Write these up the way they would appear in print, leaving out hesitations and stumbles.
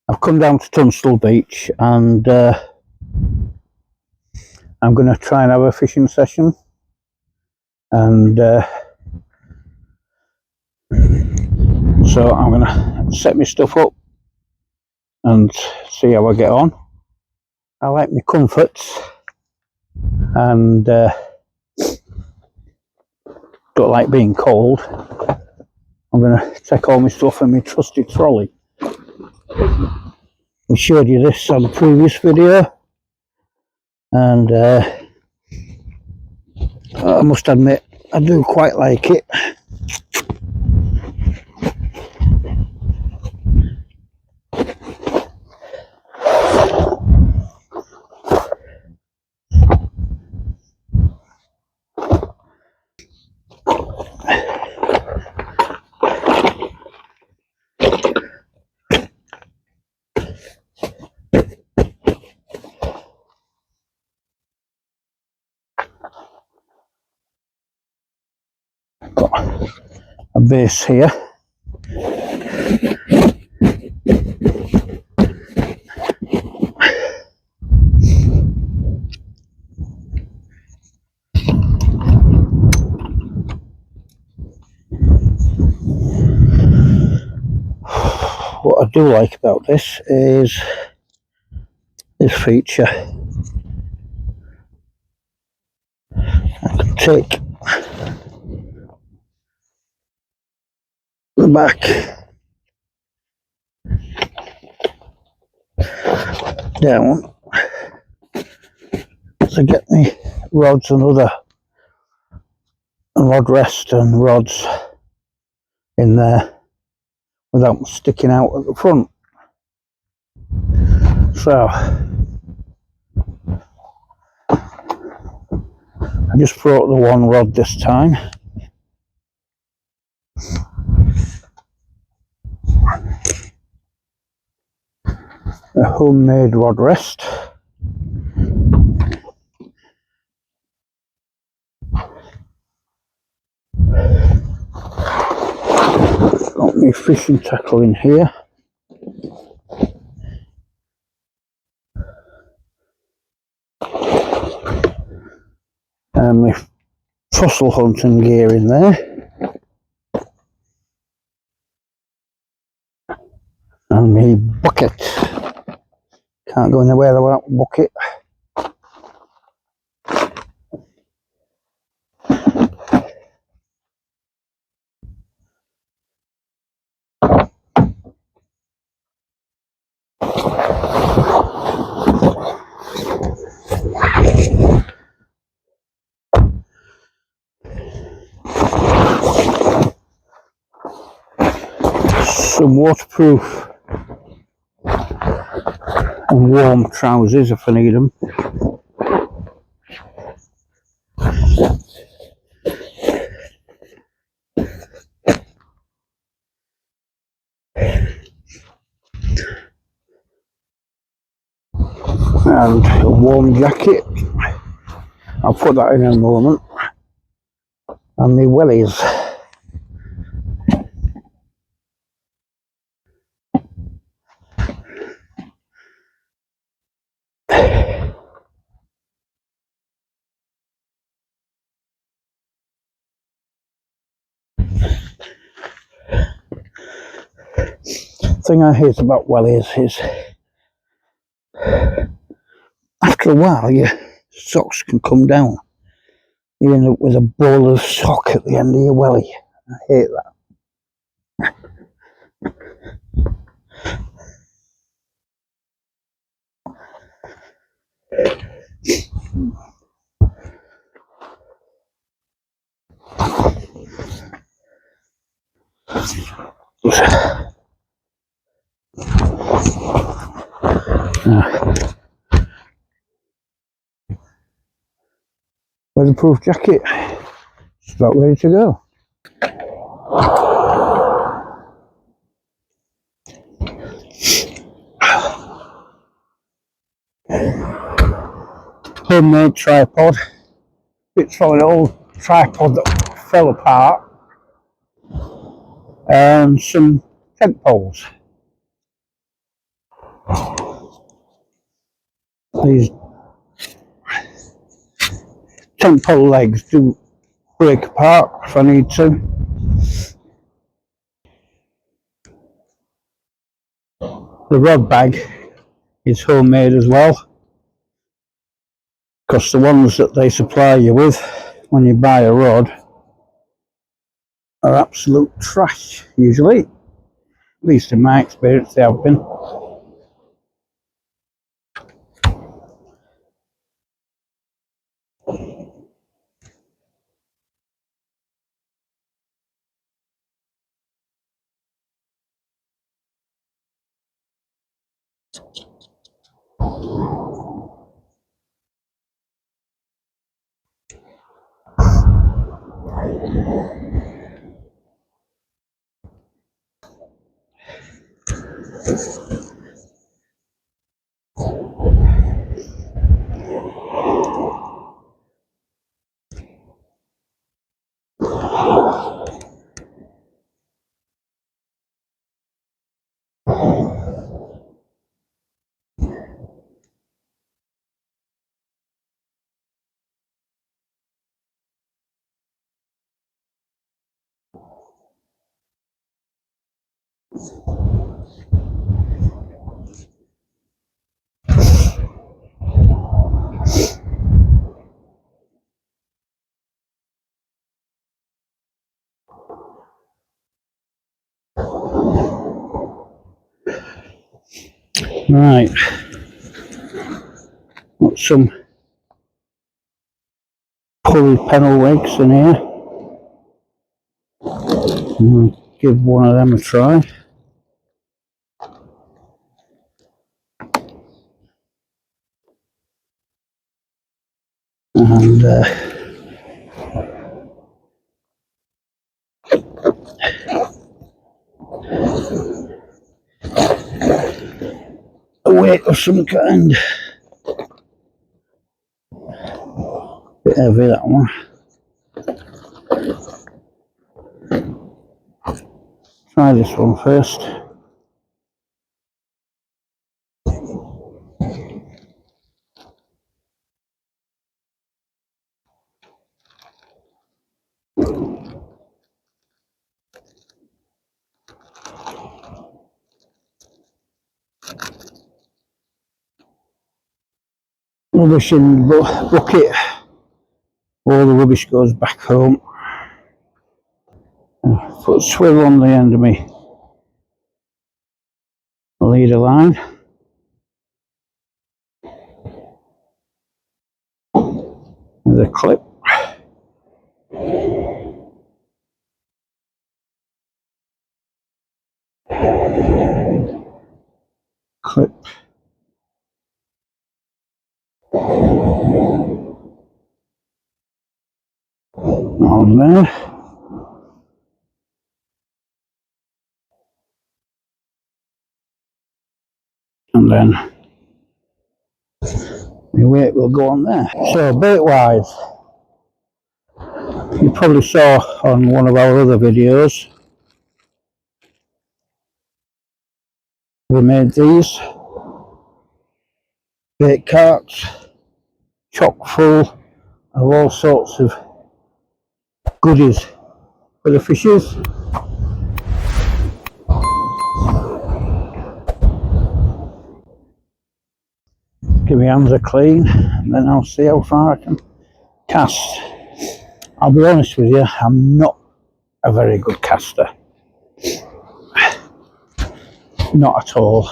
I've come down to Tunstall Beach and I'm going to try and have a fishing session, and so I'm going to set my stuff up and see how I get on. I like my comforts and don't like being cold. I'm going to take all my stuff in my trusty trolley. I showed you this on the previous video, and I must admit I do quite like it. Got a base here. What I do like about this is this feature. I can take the back down to get me rods and other rod rest and rods in there without them sticking out at the front. So I just brought the one rod this time. A homemade rod rest. Got my fishing tackle in here. And my fossil hunting gear in there. And my bucket. Can't go anywhere without a bucket. Some waterproof and warm trousers if I need them. And a warm jacket. I'll put that in a moment. And my wellies. The thing I hate about wellies is after a while your socks can come down. You end up with a ball of sock at the end of your welly. I hate that. Weatherproof jacket. It's about ready to go. Homemade tripod. It's from an old tripod that fell apart. And some tent poles. These temple legs do break apart if I need to. The rod bag is homemade as well, because the ones that they supply you with when you buy a rod are absolute trash usually, at least in my experience they have been. Right, got some pulley panel legs in here. Give one of them a try. And a weight of some kind. Bit heavy that one. Try this one first. Rubbish in the bucket. All the rubbish goes back home. Put a swivel on the end of me leader line. With a clip. Clip. On there. And then the weight will go on there. So bait wise, you probably saw on one of our other videos, we made these bait carts chock full of all sorts of goodies for the fishes. Give my hands a clean and then I'll see how far I can cast. I'll be honest with you, I'm not a very good caster. Not at all.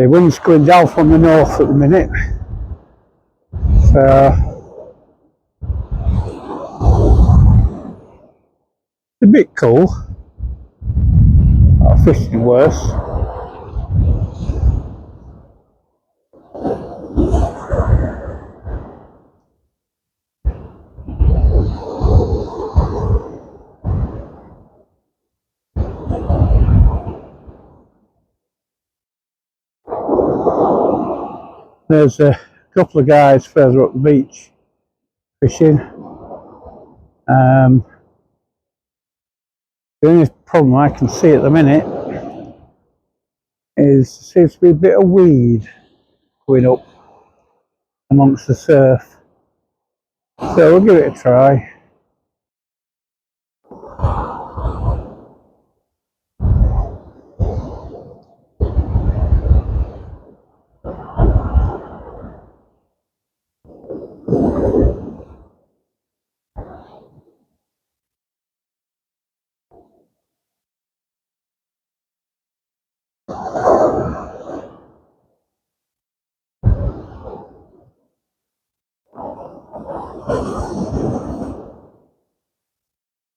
The wind's going down from the north at the minute, so it's a bit cool. Fishing worse. There's a couple of guys further up the beach fishing. The only problem I can see at the minute is there seems to be a bit of weed going up amongst the surf. So we'll give it a try.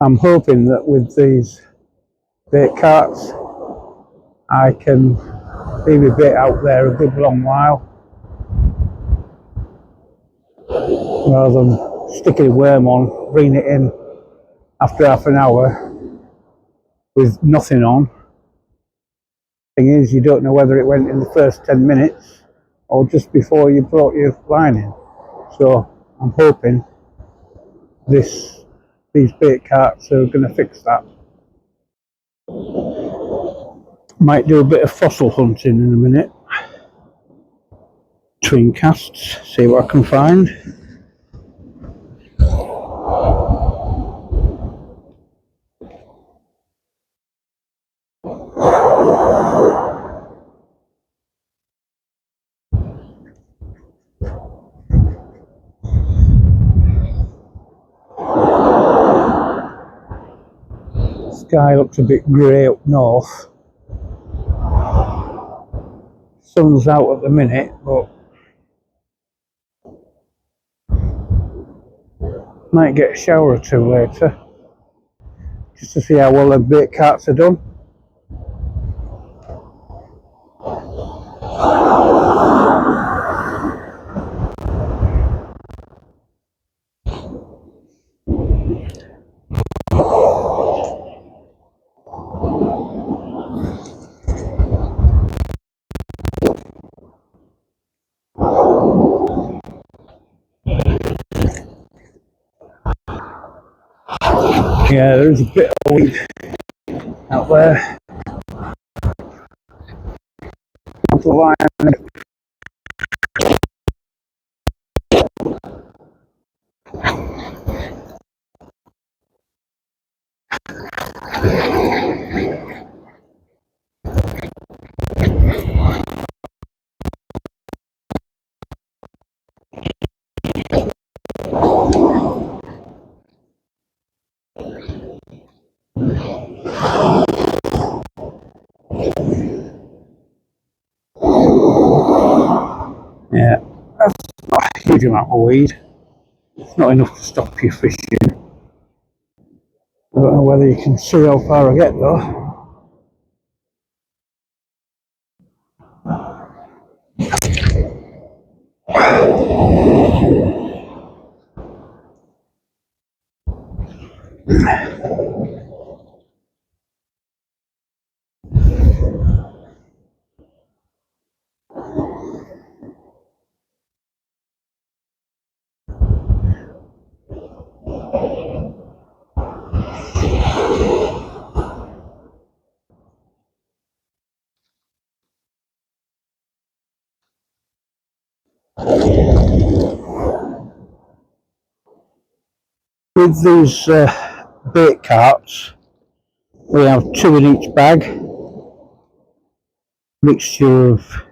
I'm hoping that with these bait carts I can leave a bait out there a good long while rather than sticking a worm on, bringing it in after half an hour with nothing on. Thing is, you don't know whether it went in the first 10 minutes or just before you brought your line in. So I'm hoping these bait carts are going to fix that. Might do a bit of fossil hunting in a minute. Between casts, see what I can find. Sky looks a bit grey up north. Sun's out at the minute, but might get a shower or two later, just to see how well the bait carts are done. Yeah, there's a bit of weed out there. The line. Yeah, that's not a huge amount of weed. It's not enough to stop you fishing. I don't know whether you can see how far I get though. With these bait carts, we have 2 in each bag. Mixture of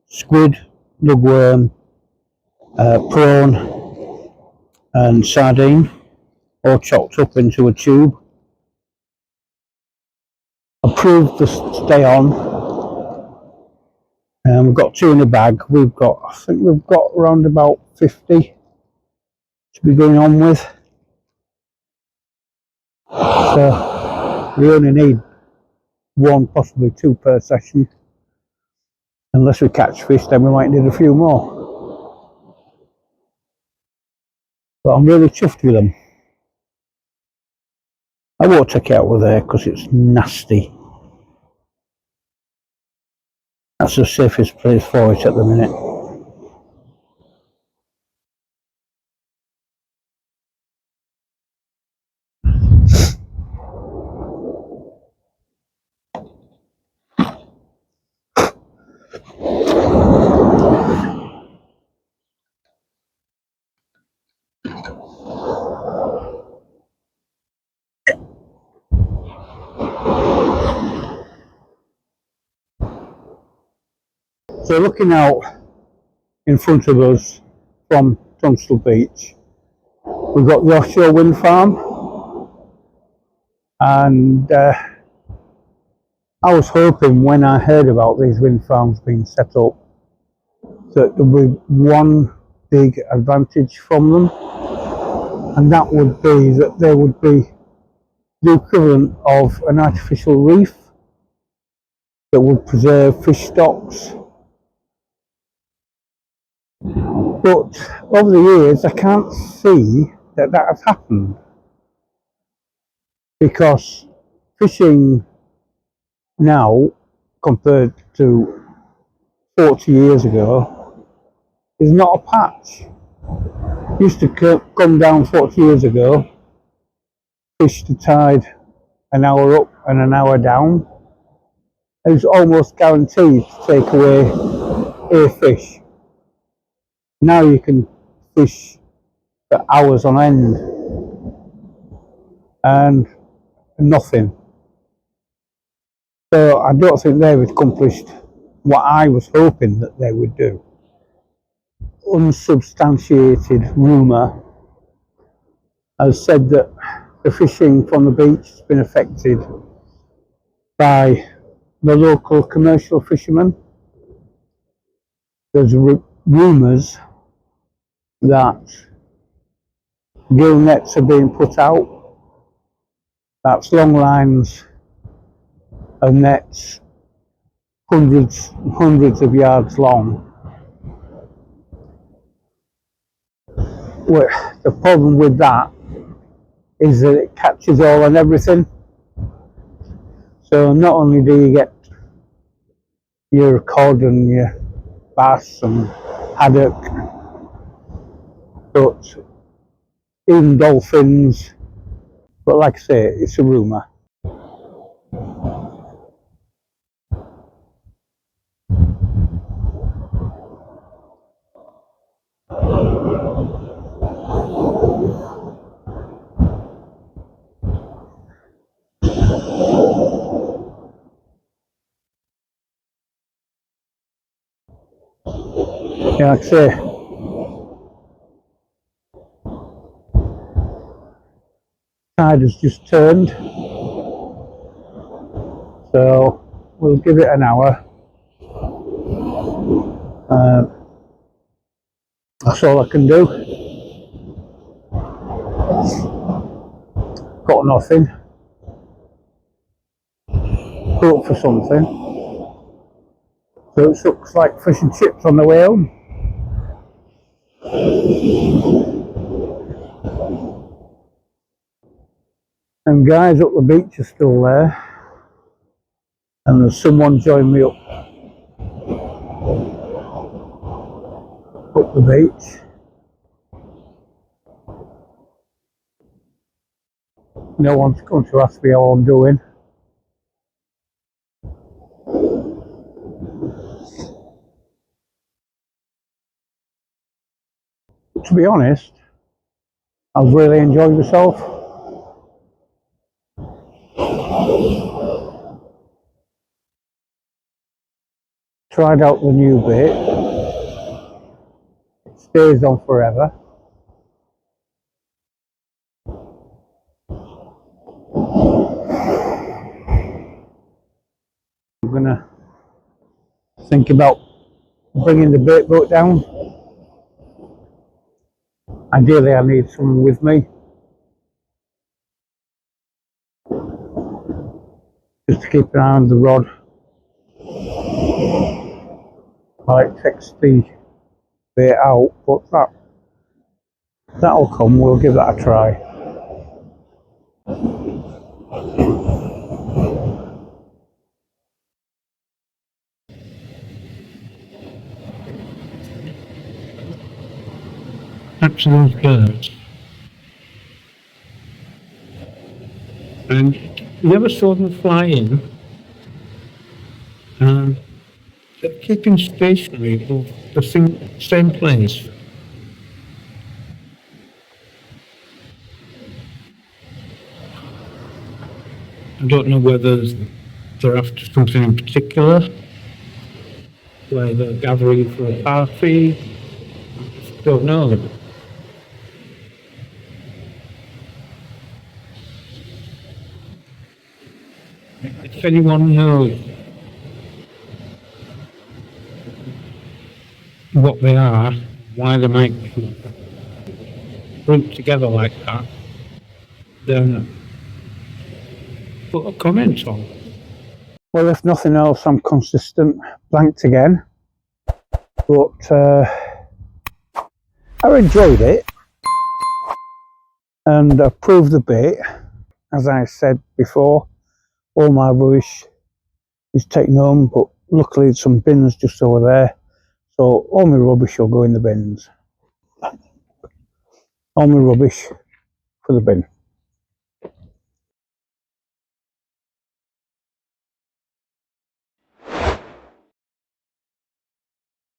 squid, lugworm, prawn and sardine, all chopped up into a tube. Approved to stay on We've got 2 in the bag. I think we've got around about 50 to be going on with. So we only need 1, possibly 2 per session. Unless we catch fish, then we might need a few more. But I'm really chuffed with them. I won't take it out with there because it's nasty. That's the safest place for it at the minute. So looking out in front of us from Tunstall Beach, we've got the offshore wind farm, and I was hoping when I heard about these wind farms being set up that there would be one big advantage from them, and that would be that there would be the equivalent of an artificial reef that would preserve fish stocks. But over the years I can't see that has happened, because fishing now compared to 40 years ago is not a patch. Used to come down 40 years ago, fish the tide an hour up and an hour down. It was almost guaranteed to take away a fish. Now you can fish for hours on end and nothing. So I don't think they've accomplished what I was hoping that they would do. Unsubstantiated rumour has said that the fishing from the beach has been affected by the local commercial fishermen. There's rumours that gill nets are being put out. That's long lines of nets, hundreds of yards long. Well, the problem with that is that it catches all and everything. So not only do you get your cod and your bass and haddock, but even dolphins. But like I say, it's a rumour. Yeah, like I say, tide has just turned, so we'll give it an hour. That's all I can do. Got nothing. Hope for something. So it looks like fish and chips on the way home. And guys up the beach are still there. And there's someone joined me up the beach. No one's going to ask me how I'm doing. To be honest, I've really enjoyed myself. Tried out the new bait. It stays on forever. I'm gonna think about bringing the bait boat down. Ideally I need someone with me, just to keep an eye on the rod while it takes the bait out, but that'll come, we'll give that a try. Absolute birds. And you ever saw them fly in? They're keeping stationary above the same place. I don't know whether they're after something in particular, whether they're gathering for a party. Don't know. If anyone knows what they are, why they might be grouped together like that, then put a comment on. Well, if nothing else, I'm consistent. Blanked again, but I enjoyed it and I proved the bait. As I said before, all my rubbish is taken home, but luckily some bins just over there, so all my rubbish will go in the bins. All my rubbish for the bin.